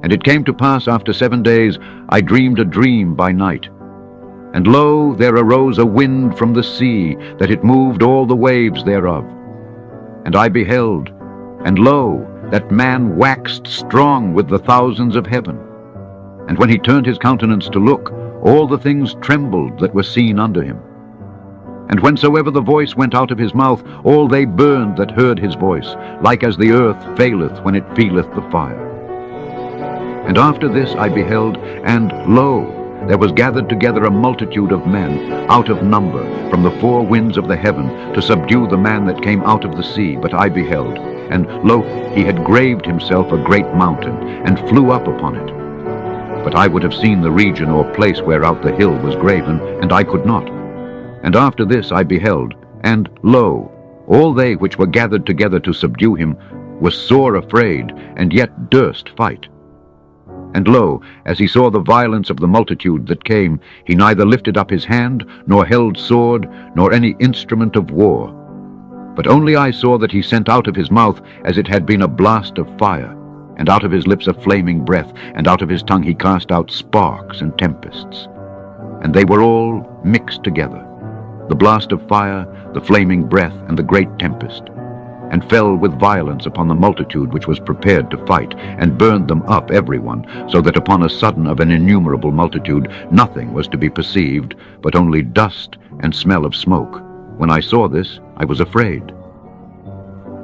And it came to pass after 7 days, I dreamed a dream by night. And lo, there arose a wind from the sea, that it moved all the waves thereof. And I beheld, and lo, that man waxed strong with the thousands of heaven. And when he turned his countenance to look, all the things trembled that were seen under him. And whensoever the voice went out of his mouth, all they burned that heard his voice, like as the earth faileth when it feeleth the fire. And after this I beheld, and lo, there was gathered together a multitude of men, out of number, from the four winds of the heaven, to subdue the man that came out of the sea. But I beheld, and lo, he had graved himself a great mountain, and flew up upon it. But I would have seen the region or place whereout the hill was graven, and I could not. And after this I beheld, and lo, all they which were gathered together to subdue him were sore afraid, and yet durst fight. And lo, as he saw the violence of the multitude that came, he neither lifted up his hand, nor held sword, nor any instrument of war. But only I saw that he sent out of his mouth as it had been a blast of fire, and out of his lips a flaming breath, and out of his tongue he cast out sparks and tempests. And they were all mixed together, the blast of fire, the flaming breath, and the great tempest, and fell with violence upon the multitude which was prepared to fight, and burned them up every one, so that upon a sudden of an innumerable multitude nothing was to be perceived, but only dust and smell of smoke. When I saw this, I was afraid.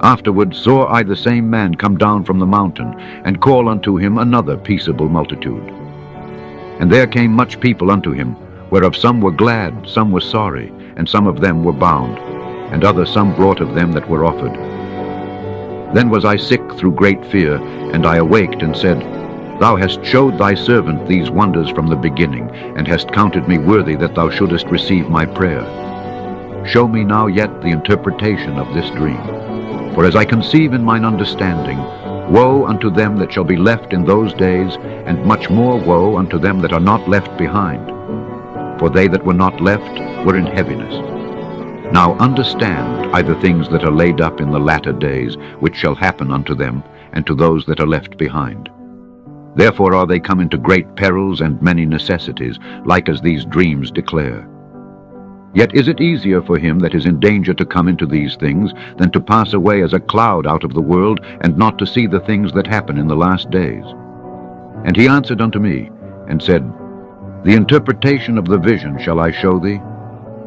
Afterward saw I the same man come down from the mountain, and call unto him another peaceable multitude. And there came much people unto him, whereof some were glad, some were sorry, and some of them were bound, and other some brought of them that were offered. Then was I sick through great fear, and I awaked and said, Thou hast showed thy servant these wonders from the beginning, and hast counted me worthy that thou shouldest receive my prayer. Show me now yet the interpretation of this dream. For as I conceive in mine understanding, woe unto them that shall be left in those days, and much more woe unto them that are not left behind. For they that were not left were in heaviness. Now understand I the things that are laid up in the latter days, which shall happen unto them, and to those that are left behind. Therefore are they come into great perils and many necessities, like as these dreams declare. Yet is it easier for him that is in danger to come into these things, than to pass away as a cloud out of the world, and not to see the things that happen in the last days? And he answered unto me, and said, The interpretation of the vision shall I show thee,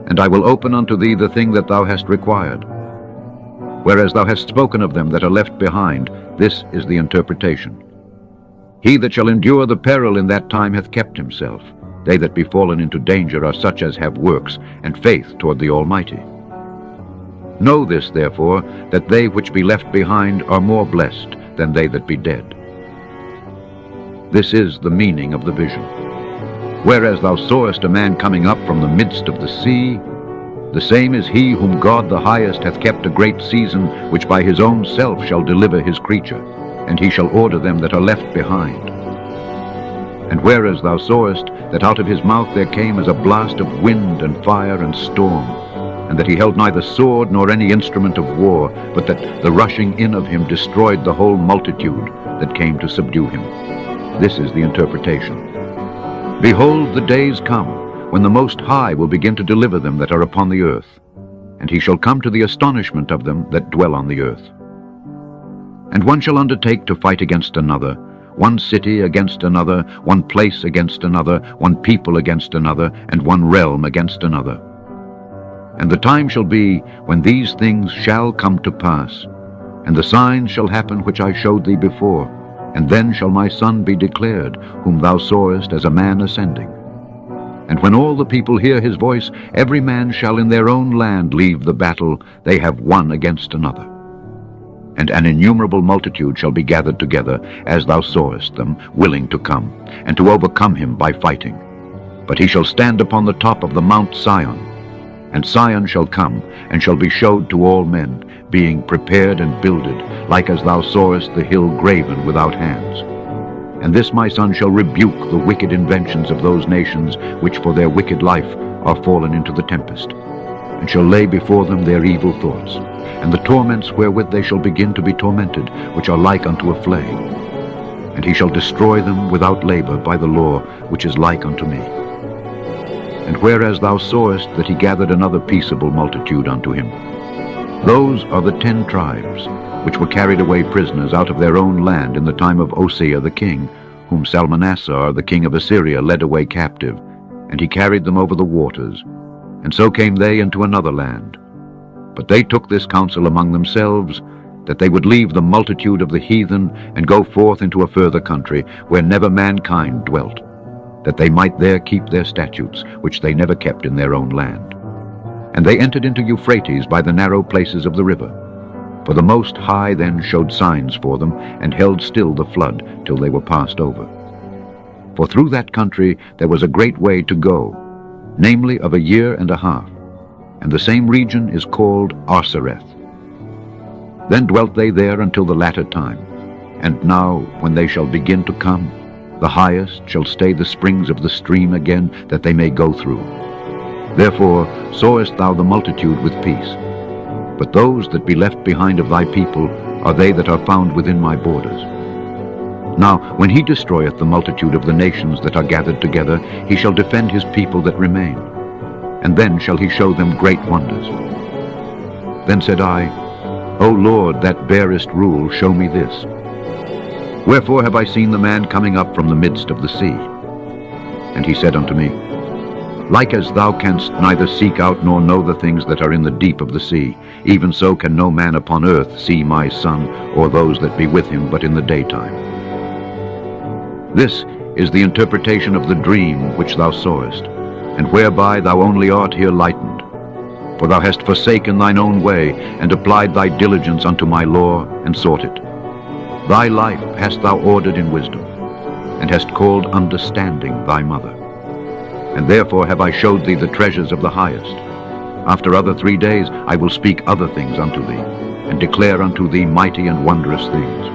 and I will open unto thee the thing that thou hast required. Whereas thou hast spoken of them that are left behind, this is the interpretation. He that shall endure the peril in that time hath kept himself. They that be fallen into danger are such as have works, and faith toward the Almighty. Know this, therefore, that they which be left behind are more blessed than they that be dead. This is the meaning of the vision. Whereas thou sawest a man coming up from the midst of the sea, the same is he whom God the highest hath kept a great season, which by his own self shall deliver his creature, and he shall order them that are left behind. And whereas thou sawest that out of his mouth there came as a blast of wind and fire and storm, and that he held neither sword nor any instrument of war, but that the rushing in of him destroyed the whole multitude that came to subdue him. This is the interpretation. Behold, the days come, when the Most High will begin to deliver them that are upon the earth, and he shall come to the astonishment of them that dwell on the earth. And one shall undertake to fight against another, one city against another, one place against another, one people against another, and one realm against another. And the time shall be when these things shall come to pass, and the signs shall happen which I showed thee before, and then shall my Son be declared, whom thou sawest as a man ascending. And when all the people hear his voice, every man shall in their own land leave the battle they have one against another. And an innumerable multitude shall be gathered together, as thou sawest them, willing to come, and to overcome him by fighting. But he shall stand upon the top of the Mount Sion, and Sion shall come, and shall be showed to all men, being prepared and builded, like as thou sawest the hill graven without hands. And this my Son shall rebuke the wicked inventions of those nations, which for their wicked life are fallen into the tempest, and shall lay before them their evil thoughts, and the torments wherewith they shall begin to be tormented, which are like unto a flame. and he shall destroy them without labor by the law which is like unto me. And whereas thou sawest that he gathered another peaceable multitude unto him, those are the 10 tribes which were carried away prisoners out of their own land in the time of Osea the king, whom Salmanassar the king of Assyria led away captive, and he carried them over the waters, and so came they into another land. But they took this counsel among themselves, that they would leave the multitude of the heathen and go forth into a further country, where never mankind dwelt, that they might there keep their statutes, which they never kept in their own land. And they entered into Euphrates by the narrow places of the river. For the Most High then showed signs for them, and held still the flood till they were passed over. For through that country there was a great way to go, namely of 1.5 years, and the same region is called Arsareth. Then dwelt they there until the latter time. And now, when they shall begin to come, the highest shall stay the springs of the stream again, that they may go through. Therefore sawest thou the multitude with peace. But those that be left behind of thy people are they that are found within my borders. Now, when he destroyeth the multitude of the nations that are gathered together, he shall defend his people that remain, and then shall he show them great wonders. Then said I, O Lord, that bearest rule, show me this. Wherefore have I seen the man coming up from the midst of the sea? And he said unto me, Like as thou canst neither seek out nor know the things that are in the deep of the sea, even so can no man upon earth see my Son, or those that be with him, but in the daytime. This is the interpretation of the dream which thou sawest, and whereby thou only art here lightened. For thou hast forsaken thine own way, and applied thy diligence unto my law, and sought it. Thy life hast thou ordered in wisdom, and hast called understanding thy mother. And therefore have I showed thee the treasures of the highest. After other 3 days I will speak other things unto thee, and declare unto thee mighty and wondrous things.